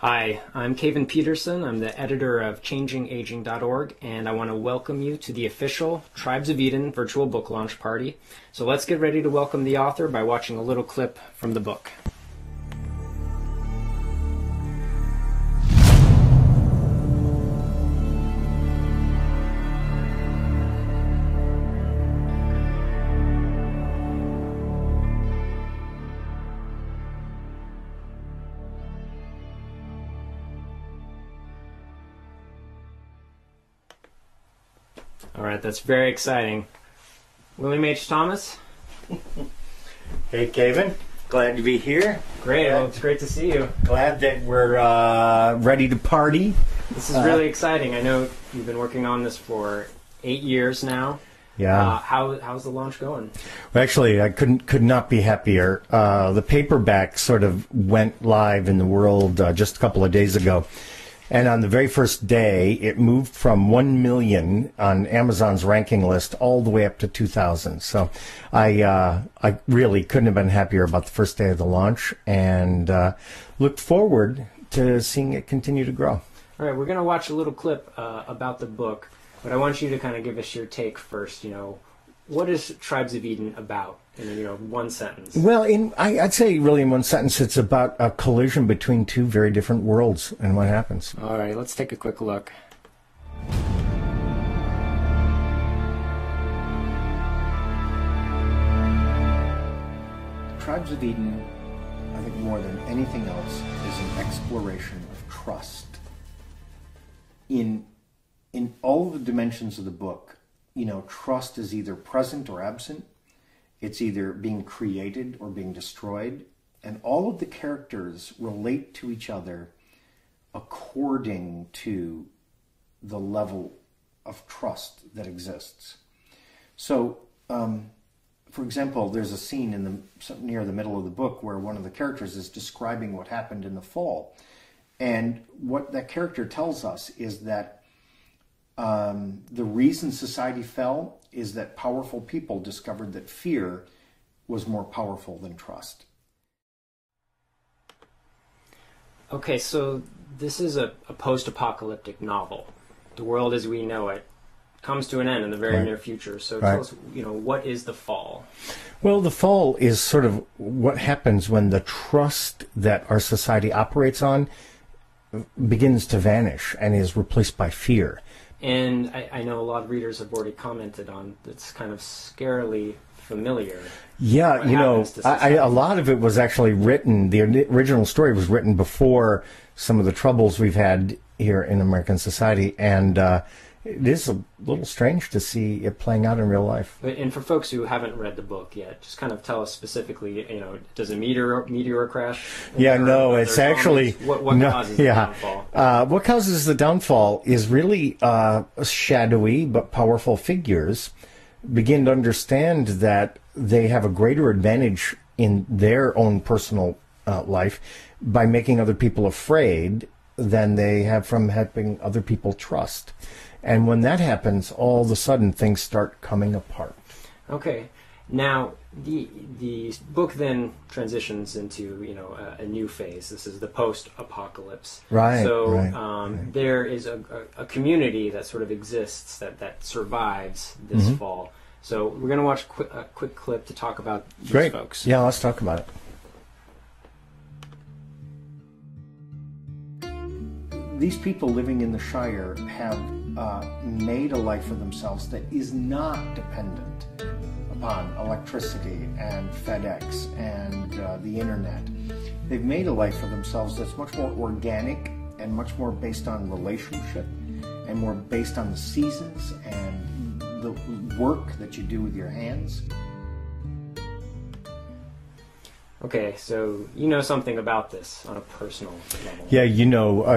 Hi, I'm Kevin Peterson. I'm the editor of ChangingAging.org, and I want to welcome you to the official Tribes of Eden virtual book launch party. So let's get ready to welcome the author by watching a little clip from the book. All right, that's very exciting. William H. Thomas? Hey, Kevin. Glad to be here. Great, well, it's great to see you. Glad that we're ready to party. This is really exciting. I know you've been working on this for 8 years now. Yeah. How's the launch going? Well, actually, I could not be happier. The paperback sort of went live in the world just a couple of days ago. And on the very first day, it moved from 1 million on Amazon's ranking list all the way up to 2,000. So I really couldn't have been happier about the first day of the launch, and looked forward to seeing it continue to grow. All right, we're going to watch a little clip about the book, but I want you to kind of give us your take first. What is Tribes of Eden about in one sentence? Well, I'd say really in one sentence, it's about a collision between two very different worlds and what happens. All right, let's take a quick look. Tribes of Eden, I think more than anything else, is an exploration of trust. In all of the dimensions of the book, trust is either present or absent. It's either being created or being destroyed. And all of the characters relate to each other according to the level of trust that exists. So, for example, there's a scene near the middle of the book where one of the characters is describing what happened in the fall. And what that character tells us is that the reason society fell is that powerful people discovered that fear was more powerful than trust. Okay, so this is a post-apocalyptic novel. The world as we know it comes to an end in the very near future. So tell us, what is the fall? Well, the fall is sort of what happens when the trust that our society operates on begins to vanish and is replaced by fear. And I know a lot of readers have already commented on it's kind of scarily familiar. Yeah, a lot of it was actually written, the original story was written before some of the troubles we've had here in American society, and it is a little strange to see it playing out in real life. And for folks who haven't read the book yet, just kind of tell us specifically, does a meteor crash? Yeah, no, it's actually... What causes the downfall? What causes the downfall is really shadowy but powerful figures begin to understand that they have a greater advantage in their own personal life by making other people afraid than they have from helping other people trust. And when that happens, all of a sudden things start coming apart. Okay. Now, the book then transitions into, a new phase. This is the post-apocalypse. Right. So there is a community that sort of exists that survives this fall. So we're going to watch a quick clip to talk about these folks. Yeah, let's talk about it. These people living in the Shire have made a life for themselves that is not dependent upon electricity and FedEx and the internet. They've made a life for themselves that's much more organic and much more based on relationship and more based on the seasons and the work that you do with your hands. Okay, so you know something about this on a personal level. Yeah,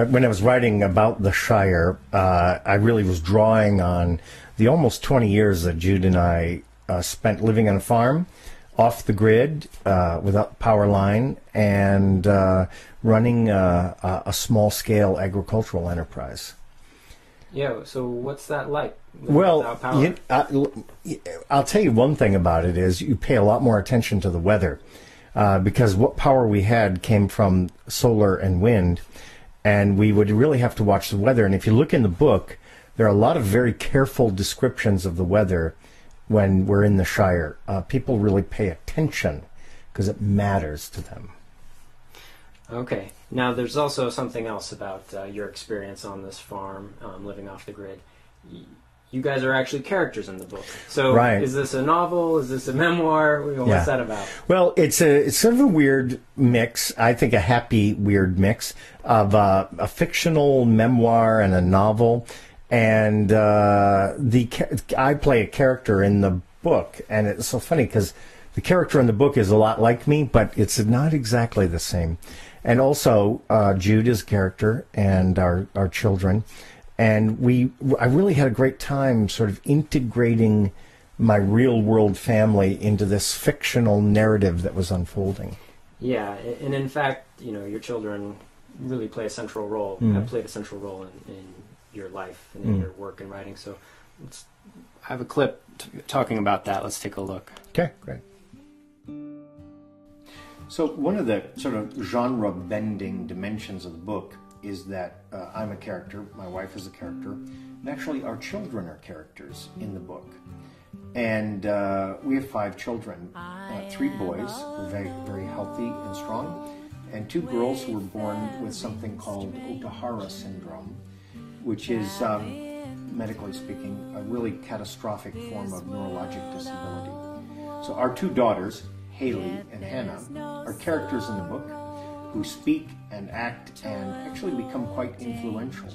when I was writing about the Shire, I really was drawing on the almost 20 years that Jude and I spent living on a farm, off the grid, without power line, and running a small-scale agricultural enterprise. Yeah, so what's that like? Well, I'll tell you one thing about it is you pay a lot more attention to the weather. Because what power we had came from solar and wind, and we would really have to watch the weather. And if you look in the book, there are a lot of very careful descriptions of the weather when we're in the Shire. People really pay attention because it matters to them. Okay. Now, there's also something else about your experience on this farm, living off the grid. You guys are actually characters in the book. So, right. Is this a novel? Is this a memoir? What's that about? Well, it's sort of a weird mix. I think a happy weird mix of a fictional memoir and a novel. And I play a character in the book, and it's so funny because the character in the book is a lot like me, but it's not exactly the same. And also, Jude is a character, and our children. And I really had a great time sort of integrating my real-world family into this fictional narrative that was unfolding. Yeah, and in fact, your children really play a central role, have played a central role in your life and in your work and writing. So I have a clip talking about that. Let's take a look. Okay, great. So one of the sort of genre-bending dimensions of the book is that I'm a character, my wife is a character, and actually our children are characters in the book. And we have 5 children, 3 boys who are very, very healthy and strong, and 2 girls who were born with something called Ohtahara syndrome, which is, medically speaking, a really catastrophic form of neurologic disability. So our 2 daughters, Haley and Hannah, are characters in the book who speak and act and actually become quite influential.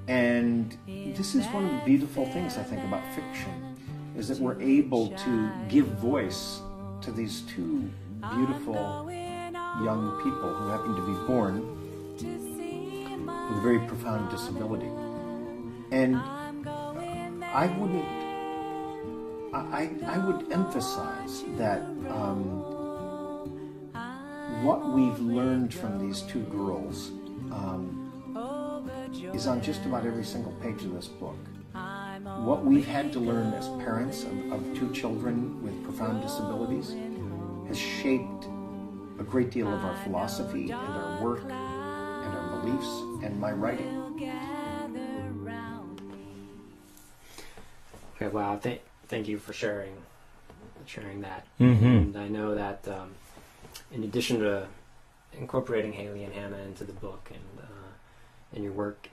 And this is one of the beautiful things, I think, about fiction, is that we're able to give voice to these 2 beautiful young people who happen to be born with a very profound disability. And I would emphasize that what we've learned from these 2 girls is on just about every single page of this book. What we've had to learn as parents of 2 children with profound disabilities has shaped a great deal of our philosophy and our work and our beliefs and my writing. Okay, wow. Thank you for sharing that. Mm-hmm. And I know that in addition to incorporating Haley and Hannah into the book and your work,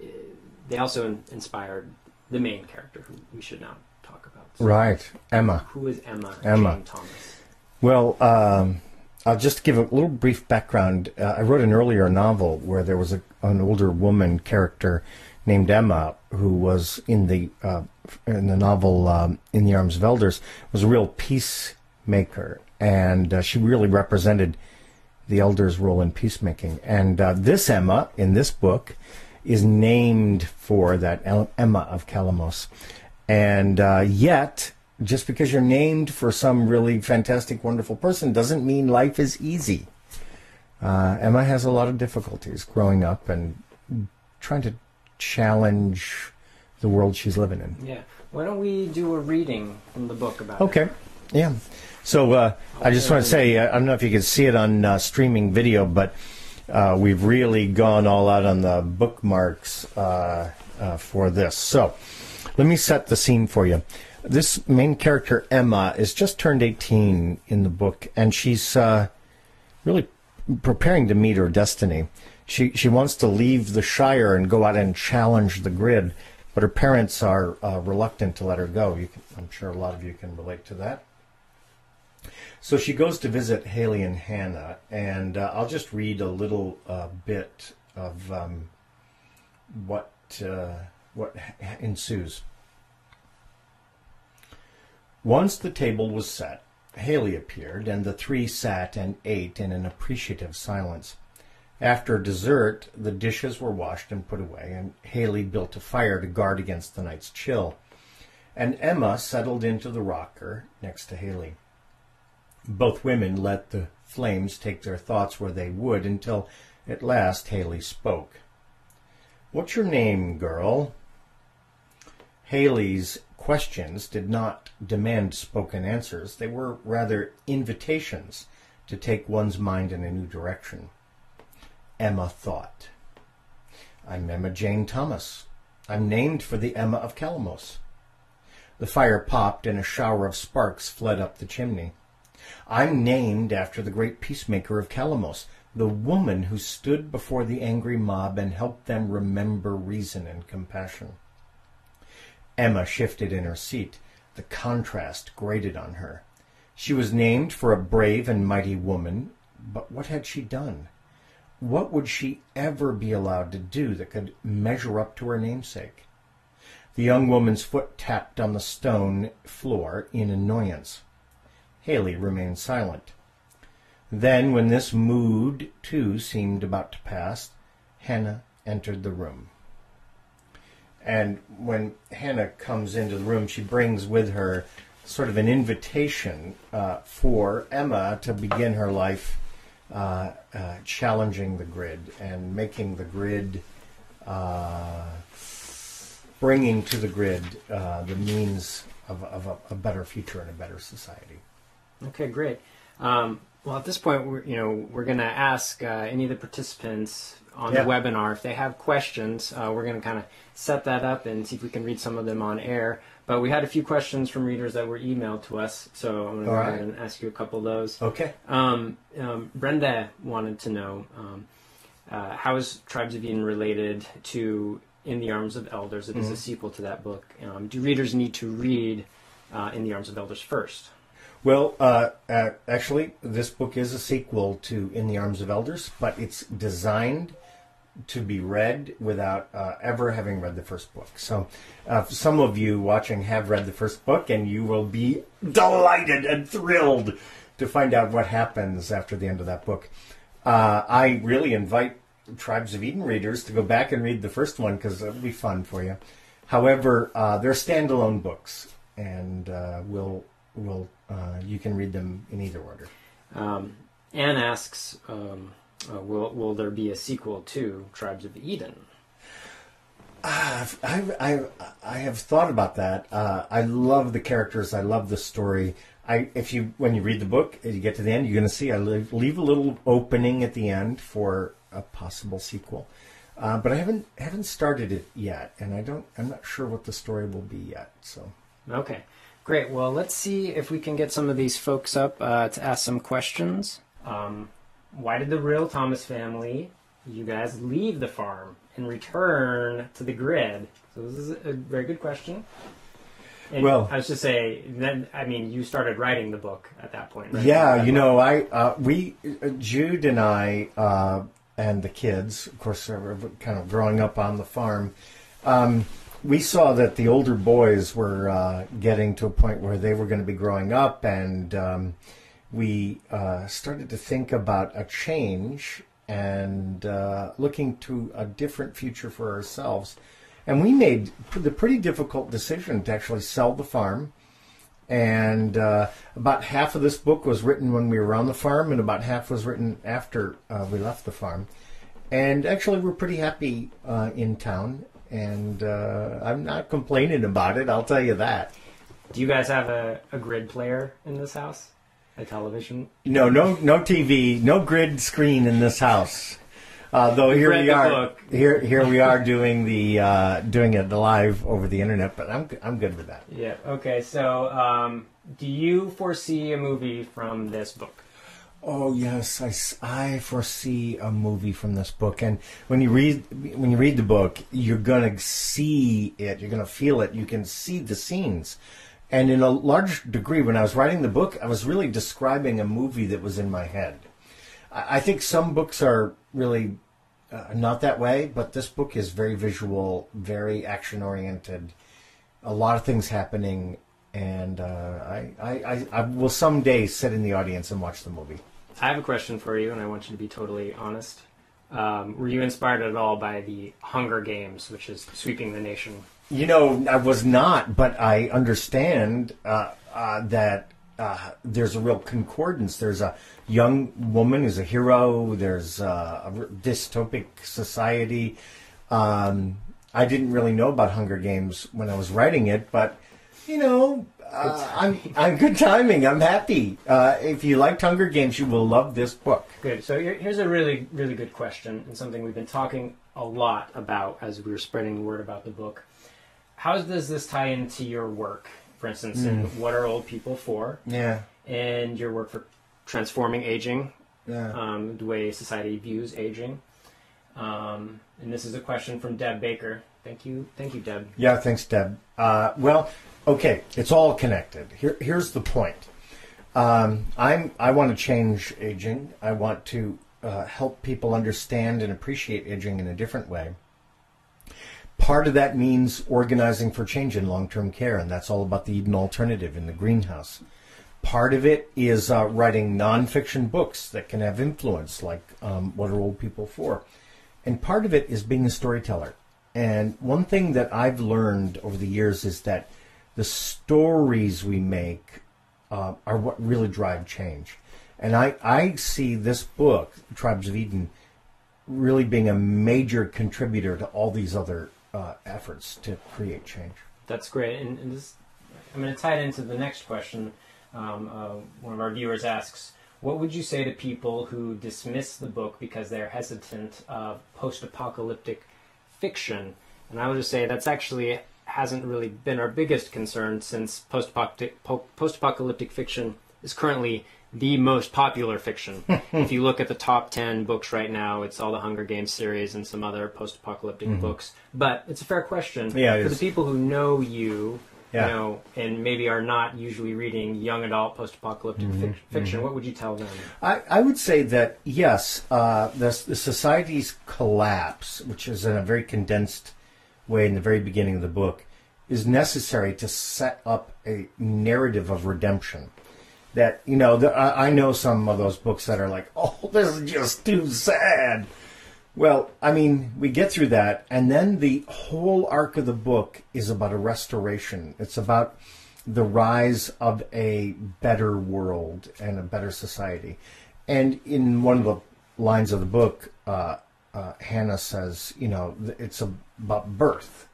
they also inspired the main character, who we should now talk about. So Right, Emma. who is Emma Jane Thomas? Well, I'll just give a little brief background. I wrote an earlier novel where there was an older woman character named Emma who was in the novel In the Arms of Elders, was a real peacemaker, and she really represented the elders' role in peacemaking. And this Emma in this book is named for that Emma of Calamos. And yet, just because you're named for some really fantastic, wonderful person doesn't mean life is easy. Emma has a lot of difficulties growing up and trying to challenge the world she's living in. Yeah. Why don't we do a reading from the book about Okay. it? Yeah. So I just want to say, I don't know if you can see it on streaming video, but we've really gone all out on the bookmarks for this. So let me set the scene for you. This main character, Emma, is just turned 18 in the book, and she's really preparing to meet her destiny. She wants to leave the Shire and go out and challenge the grid, but her parents are reluctant to let her go. I'm sure a lot of you can relate to that. So she goes to visit Haley and Hannah, and I'll just read a little bit of what ensues. Once the table was set, Haley appeared, and the 3 sat and ate in an appreciative silence. After dessert, the dishes were washed and put away, and Haley built a fire to guard against the night's chill. And Emma settled into the rocker next to Haley. Both women let the flames take their thoughts where they would, until at last Haley spoke. "What's your name, girl?" Haley's questions did not demand spoken answers. They were rather invitations to take one's mind in a new direction. Emma thought. I'm Emma Jane Thomas. I'm named for the Emma of Calamos. The fire popped and a shower of sparks fled up the chimney. I'm named after the great peacemaker of Calamos, the woman who stood before the angry mob and helped them remember reason and compassion. Emma shifted in her seat. The contrast grated on her. She was named for a brave and mighty woman, but what had she done? What would she ever be allowed to do that could measure up to her namesake? The young woman's foot tapped on the stone floor in annoyance. Haley remained silent. Then, when this mood, too, seemed about to pass, Hannah entered the room. And when Hannah comes into the room, she brings with her sort of an invitation for Emma to begin her life challenging the grid and making the grid, bringing to the grid the means of a better future and a better society. Okay, great. Well, at this point, we're going to ask any of the participants on the webinar if they have questions. We're going to kind of set that up and see if we can read some of them on air. But we had a few questions from readers that were emailed to us, so I'm going to go ahead and ask you a couple of those. Okay. Brenda wanted to know, how is Tribes of Eden related to In the Arms of Elders? It is a sequel to that book. Do readers need to read In the Arms of Elders first? Well, actually, this book is a sequel to In the Arms of Elders, but it's designed to be read without ever having read the first book. So some of you watching have read the first book, and you will be delighted and thrilled to find out what happens after the end of that book. I really invite Tribes of Eden readers to go back and read the first one because it'll be fun for you. However, they're standalone books, and you can read them in either order. Anne asks, will there be a sequel to Tribes of Eden? I have thought about that. I love the characters. I love the story. When you read the book, you get to the end, you're going to see I leave a little opening at the end for a possible sequel. But I haven't started it yet, and I'm not sure what the story will be yet. So okay. Great. Well, let's see if we can get some of these folks up to ask some questions. Why did the real Thomas family, you guys, leave the farm and return to the grid? So this is a very good question. And well, I was just saying, then you started writing the book at that point, right? Yeah, Jude and I and the kids, of course, were kind of growing up on the farm. We saw that the older boys were getting to a point where they were going to be growing up, and we started to think about a change and looking to a different future for ourselves. And we made the pretty difficult decision to actually sell the farm. And about half of this book was written when we were on the farm, and about half was written after we left the farm. And actually, we're pretty happy in town. And I'm not complaining about it, I'll tell you that. Do you guys have a grid player in this house? A television? No TV, no grid screen in this house. Though here we are, here we are doing it live over the internet. But I'm good with that. Yeah. Okay. So, do you foresee a movie from this book? Oh yes, I foresee a movie from this book, and when you read the book, you're gonna see it, you're gonna feel it, you can see the scenes, and in a large degree, when I was writing the book, I was really describing a movie that was in my head. I think some books are really not that way, but this book is very visual, very action oriented, a lot of things happening, and I will someday sit in the audience and watch the movie. I have a question for you, and I want you to be totally honest. Were you inspired at all by the Hunger Games, which is sweeping the nation? I was not, but I understand that there's a real concordance. There's a young woman who's a hero. There's a dystopic society. I didn't really know about Hunger Games when I was writing it, but, I'm good timing. I'm happy. If you liked Hunger Games, you will love this book. Good. So here's a really, really good question, and something we've been talking a lot about as we were spreading the word about the book. How does this tie into your work, for instance, in What Are Old People For? Yeah. And your work for transforming aging, Yeah. the way society views aging. And this is a question from Deb Baker. Thank you, Deb. Yeah, thanks, Deb. Well, okay, it's all connected. Here's the point. I want to change aging. I want to help people understand and appreciate aging in a different way. Part of that means organizing for change in long-term care, and that's all about the Eden Alternative in the greenhouse. Part of it is writing nonfiction books that can have influence, like What Are Old People For? And part of it is being a storyteller. And one thing that I've learned over the years is that the stories we make are what really drive change. And I see this book, Tribes of Eden, really being a major contributor to all these other efforts to create change. That's great. And this, I'm going to tie it into the next question. One of our viewers asks, what would you say to people who dismiss the book because they're hesitant of post-apocalyptic fiction? And I would just say that's actually hasn't really been our biggest concern, since post-apocalyptic fiction is currently the most popular fiction. If you look at the top 10 books right now, it's all the Hunger Games series and some other post-apocalyptic books. But it's a fair question. Yeah, for the people who know you, Yeah. you know, and maybe are not usually reading young adult post-apocalyptic fiction, what would you tell them? I would say that, yes, the society's collapse, which is in a very condensed way in the very beginning of the book, is necessary to set up a narrative of redemption. That, you know, I know some of those books that are like, oh, this is just too sad. Well, I mean, we get through that, and then the whole arc of the book is about a restoration. It's about the rise of a better world and a better society. And in one of the lines of the book, Hannah says, you know, it's about birth.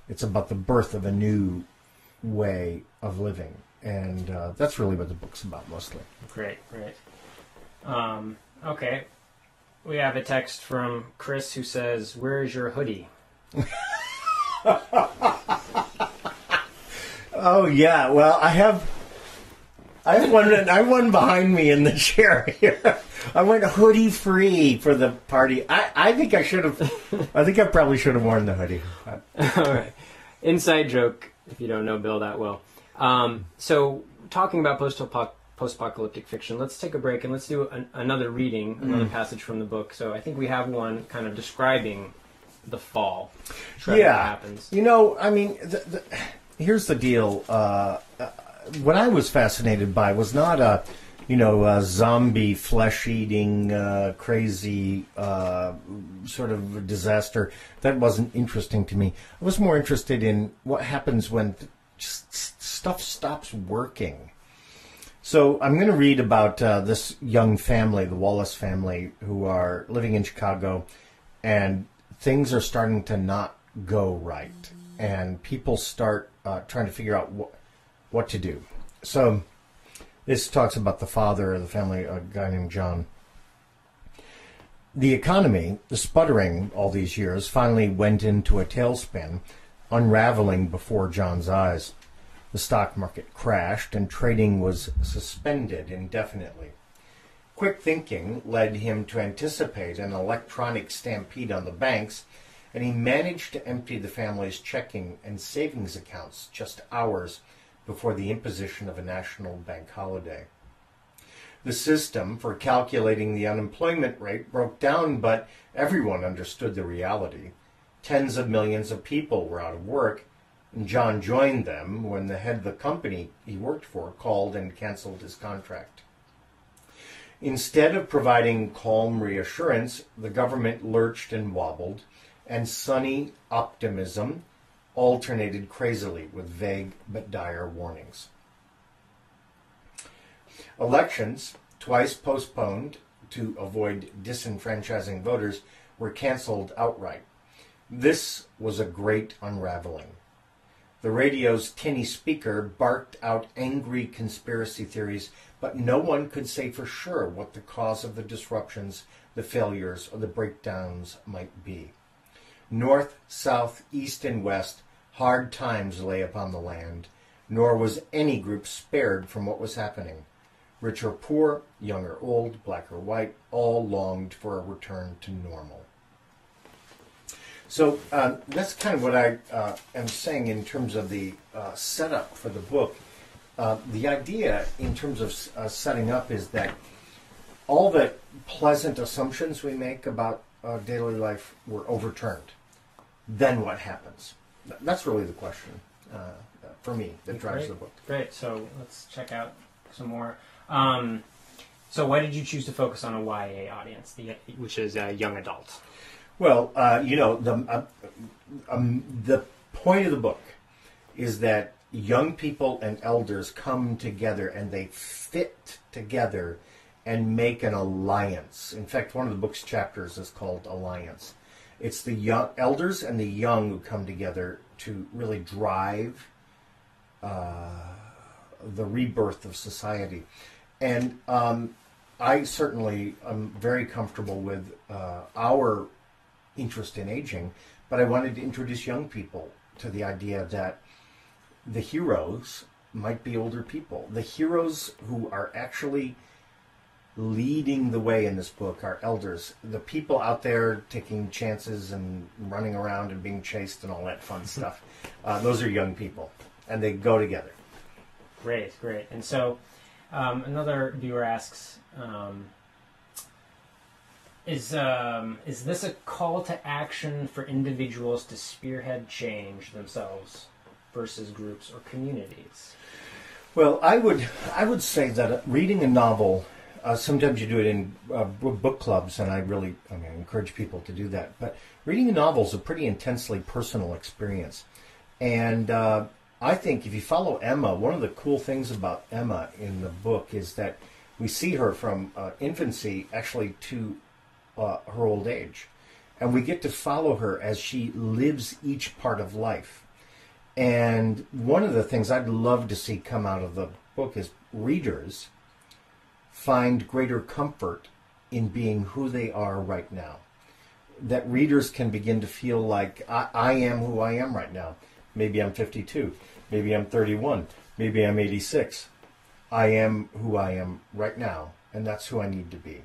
It's about the birth of a new way of living. And that's really what the book's about, mostly. Great. Okay. We have a text from Chris who says, "Where is your hoodie?" Oh yeah, well I have one behind me in the chair here. I went hoodie free for the party. I think I probably should have worn the hoodie. All right. Inside joke, if you don't know Bill that well. So talking about post-apocalyptic fiction, let's take a break and let's do another reading, another passage from the book. So I think we have one kind of describing the fall. What happens. You know, I mean, here's the deal. What I was fascinated by was not a zombie, flesh-eating, crazy sort of disaster. That wasn't interesting to me. I was more interested in what happens when stuff stops working. So I'm going to read about this young family, the Wallace family, who are living in Chicago, and things are starting to not go right, and people start trying to figure out what to do. So this talks about the father of the family, a guy named John. The economy, the sputtering all these years, finally went into a tailspin, unraveling before John's eyes. The stock market crashed and trading was suspended indefinitely. Quick thinking led him to anticipate an electronic stampede on the banks, and he managed to empty the family's checking and savings accounts just hours before the imposition of a national bank holiday. The system for calculating the unemployment rate broke down, but everyone understood the reality. Tens of millions of people were out of work, and John joined them when the head of the company he worked for called and canceled his contract. Instead of providing calm reassurance, the government lurched and wobbled, and sunny optimism alternated crazily with vague but dire warnings. Elections, twice postponed to avoid disenfranchising voters, were canceled outright. This was a great unraveling. The radio's tinny speaker barked out angry conspiracy theories, but no one could say for sure what the cause of the disruptions, the failures, or the breakdowns might be. North, south, east, and west, hard times lay upon the land, nor was any group spared from what was happening. Rich or poor, young or old, black or white, all longed for a return to normal. So that's kind of what I am saying in terms of the setup for the book. The idea in terms of setting up is that all the pleasant assumptions we make about daily life were overturned. Then what happens? That's really the question for me that drives the book. Great. So let's check out some more. So why did you choose to focus on a YA audience, which is young adults? Well, the point of the book is that young people and elders come together and they fit together and make an alliance. In fact, one of the book's chapters is called Alliance. It's the young elders and the young who come together to really drive the rebirth of society. And I certainly am very comfortable with our interest in aging, but I wanted to introduce young people to the idea that the heroes might be older people. The heroes who are actually leading the way in this book are elders. The people out there taking chances and running around and being chased and all that fun stuff, those are young people, and they go together. Great. And so another viewer asks, is this a call to action for individuals to spearhead change themselves versus groups or communities? Well, I would say that reading a novel, sometimes you do it in book clubs, and I encourage people to do that. But reading a novel is a pretty intensely personal experience. And I think if you follow Emma, one of the cool things about Emma in the book is that we see her from infancy actually to her old age. And we get to follow her as she lives each part of life. And one of the things I'd love to see come out of the book is readers find greater comfort in being who they are right now. That readers can begin to feel like, I am who I am right now. Maybe I'm 52. Maybe I'm 31. Maybe I'm 86. I am who I am right now, and that's who I need to be.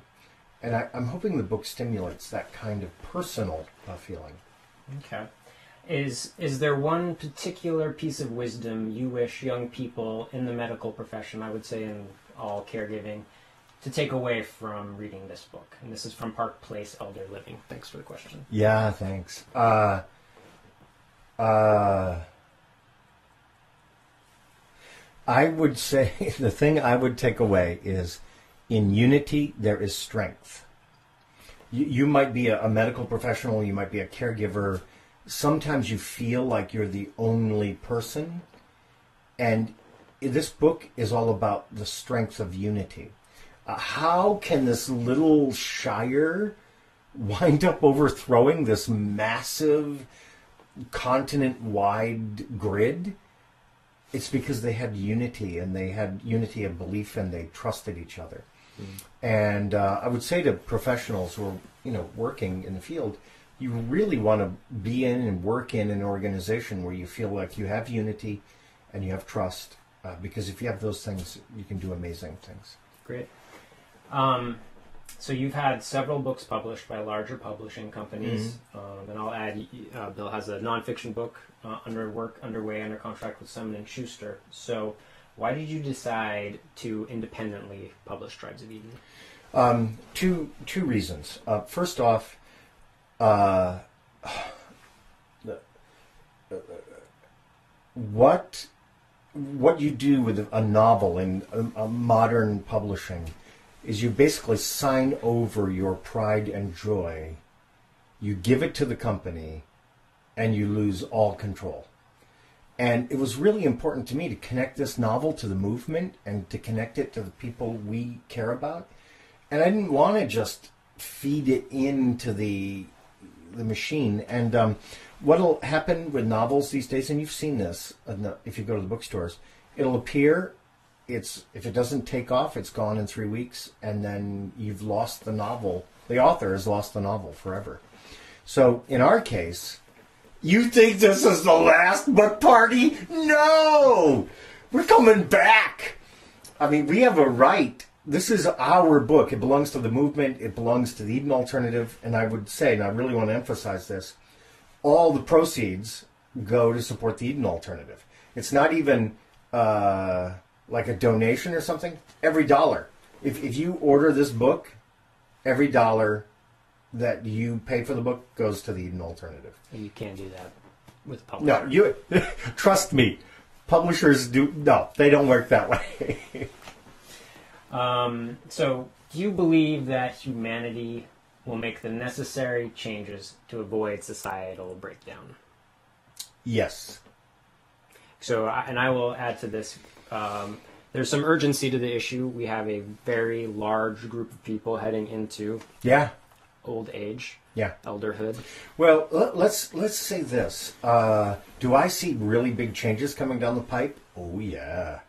And I'm hoping the book stimulates that kind of personal feeling. Okay. Is there one particular piece of wisdom you wish young people in the medical profession, I would say in all caregiving, to take away from reading this book? And this is from Park Place Elder Living. Thanks for the question. Yeah, thanks. I would say the thing I would take away is, in unity there is strength. You might be a medical professional, you might be a caregiver. Sometimes you feel like you're the only person. And this book is all about the strength of unity. How can this little shire wind up overthrowing this massive continent-wide grid? It's because they had unity, and they had unity of belief, and they trusted each other. And I would say to professionals who are, working in the field, you really want to be in and work in an organization where you feel like you have unity and you have trust, because if you have those things, you can do amazing things. Great. So you've had several books published by larger publishing companies, and I'll add, Bill has a nonfiction book underway under contract with Simon & Schuster. So why did you decide to independently publish Tribes of Eden? Two reasons. First off, what you do with a novel in a modern publishing is you basically sign over your pride and joy, you give it to the company, and you lose all control. And it was really important to me to connect this novel to the movement and to connect it to the people we care about. And I didn't want to just feed it into the machine. And what'll happen with novels these days, and you've seen this if you go to the bookstores, it'll appear, if it doesn't take off, it's gone in 3 weeks, and then you've lost the novel. The author has lost the novel forever. So in our case, you think this is the last book party? No! We're coming back! I mean, we have a right. This is our book. It belongs to the movement. It belongs to the Eden Alternative. And I would say, and I really want to emphasize this, all the proceeds go to support the Eden Alternative. It's not even like a donation or something. Every dollar. If you order this book, every dollar that you pay for the book goes to the Eden Alternative. And you can't do that with publishers. No, you trust me. Publishers they don't work that way. So, do you believe that humanity will make the necessary changes to avoid societal breakdown? Yes. So, and I will add to this, there's some urgency to the issue. We have a very large group of people heading into old age, elderhood. Well, let's say this. Do I see really big changes coming down the pipe? Oh, yeah.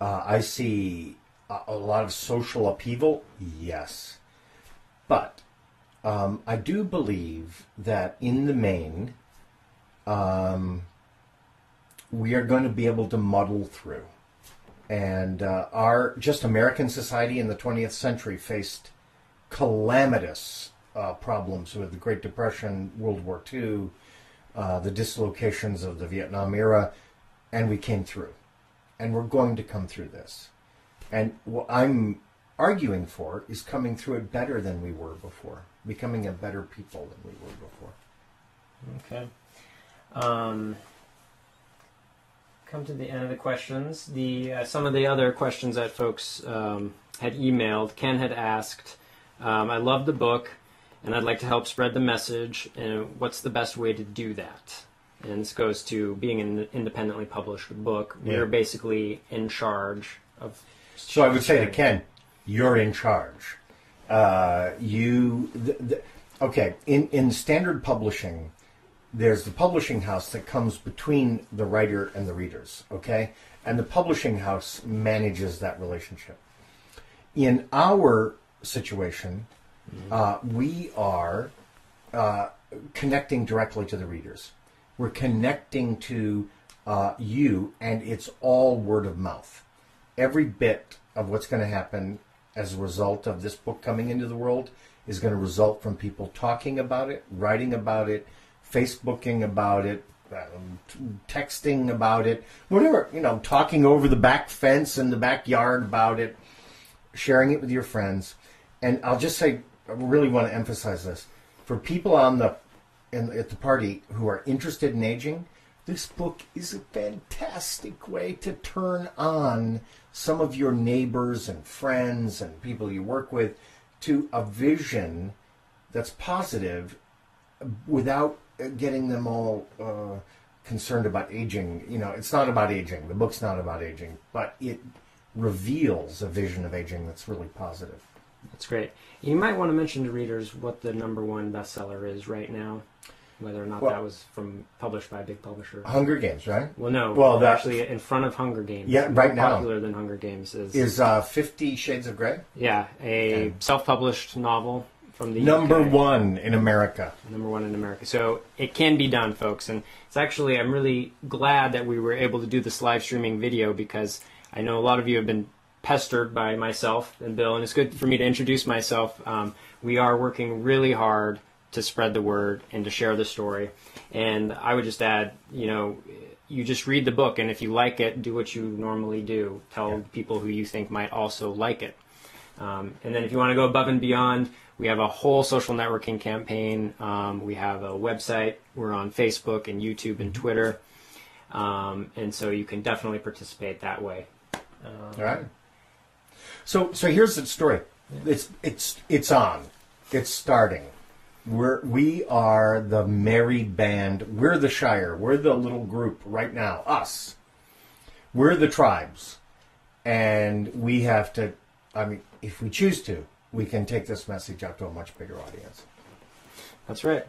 I see a lot of social upheaval? Yes. But I do believe that in the main, we are going to be able to muddle through. And our just American society in the 20th century faced calamitous problems with the Great Depression, World War II, the dislocations of the Vietnam era, and we came through. And we're going to come through this. And what I'm arguing for is coming through it better than we were before, becoming a better people than we were before. Okay. Come to the end of the questions. Some of the other questions that folks had emailed, Ken had asked, I love the book, and I'd like to help spread the message, and what's the best way to do that? And this goes to being an independently published book. Yeah. We're basically in charge of... So I would say to Ken, you're in charge. Okay, in standard publishing, there's the publishing house that comes between the writer and the readers, okay? And the publishing house manages that relationship. In our situation, we are connecting directly to the readers. We're connecting to you, and it's all word of mouth. Every bit of what's going to happen as a result of this book coming into the world is going to result from people talking about it, writing about it, Facebooking about it, texting about it, whatever, talking over the back fence in the backyard about it, sharing it with your friends. And I'll just say, I really want to emphasize this. For people at the party who are interested in aging, this book is a fantastic way to turn on some of your neighbors and friends and people you work with to a vision that's positive without getting them all concerned about aging. It's not about aging. The book's not about aging, but it reveals a vision of aging that's really positive. That's great. You might want to mention to readers what the #1 bestseller is right now, whether or not that was published by a big publisher. Hunger Games, right? Well, no. Well, actually, in front of Hunger Games. Yeah, right more now. Popular than Hunger Games is 50 Shades of Grey? Yeah, a self-published novel from the #1 in America. #1 in America. So it can be done, folks. And it's actually, I'm really glad that we were able to do this live streaming video, because I know a lot of you have been pestered by myself and Bill, and it's good for me to introduce myself. We are working really hard to spread the word and to share the story. And I would just add, you just read the book, and if you like it, do what you normally do. Tell people who you think might also like it. And then if you want to go above and beyond, we have a whole social networking campaign. We have a website. We're on Facebook and YouTube and Twitter. And so you can definitely participate that way. All right. So here's the story. It's on. It's starting. We are the merry band. We're the Shire. We're the little group right now. Us. We're the tribes. And we have to, if we choose to, we can take this message out to a much bigger audience. That's right.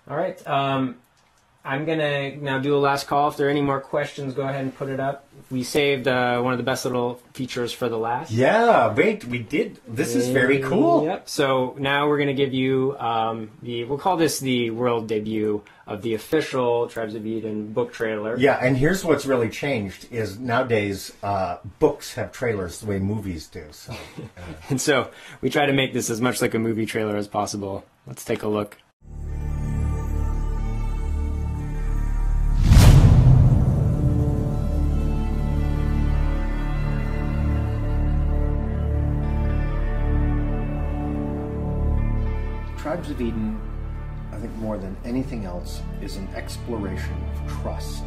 All right. I'm going to now do a last call. If there are any more questions, go ahead and put it up. We saved one of the best little features for the last. Yeah, wait, we did. This is very cool. Yep. So now we're going to give you we'll call this the world debut of the official Tribes of Eden book trailer. Yeah, and here's what's really changed is nowadays books have trailers the way movies do. So, And so we try to make this as much like a movie trailer as possible. Let's take a look. Tribes of Eden, I think more than anything else, is an exploration of trust.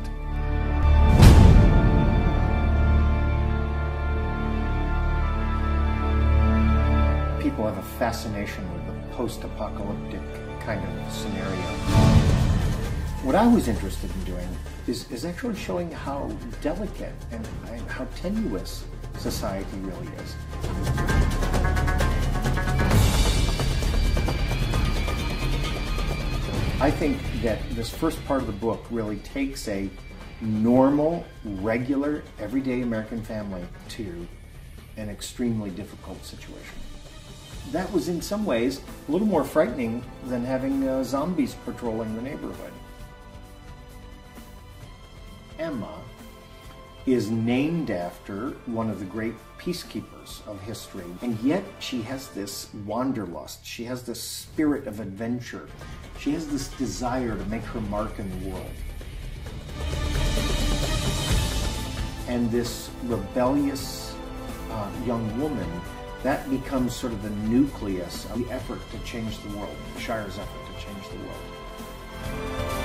People have a fascination with the post-apocalyptic kind of scenario. What I was interested in doing is actually showing how delicate and how tenuous society really is. I think that this first part of the book really takes a normal, regular, everyday American family to an extremely difficult situation. That was in some ways a little more frightening than having zombies patrolling the neighborhood. Emma is named after one of the great peacekeepers of history, and yet she has this wanderlust, she has this spirit of adventure, she has this desire to make her mark in the world. And this rebellious young woman, that becomes sort of the nucleus of the effort to change the world, Shire's effort to change the world.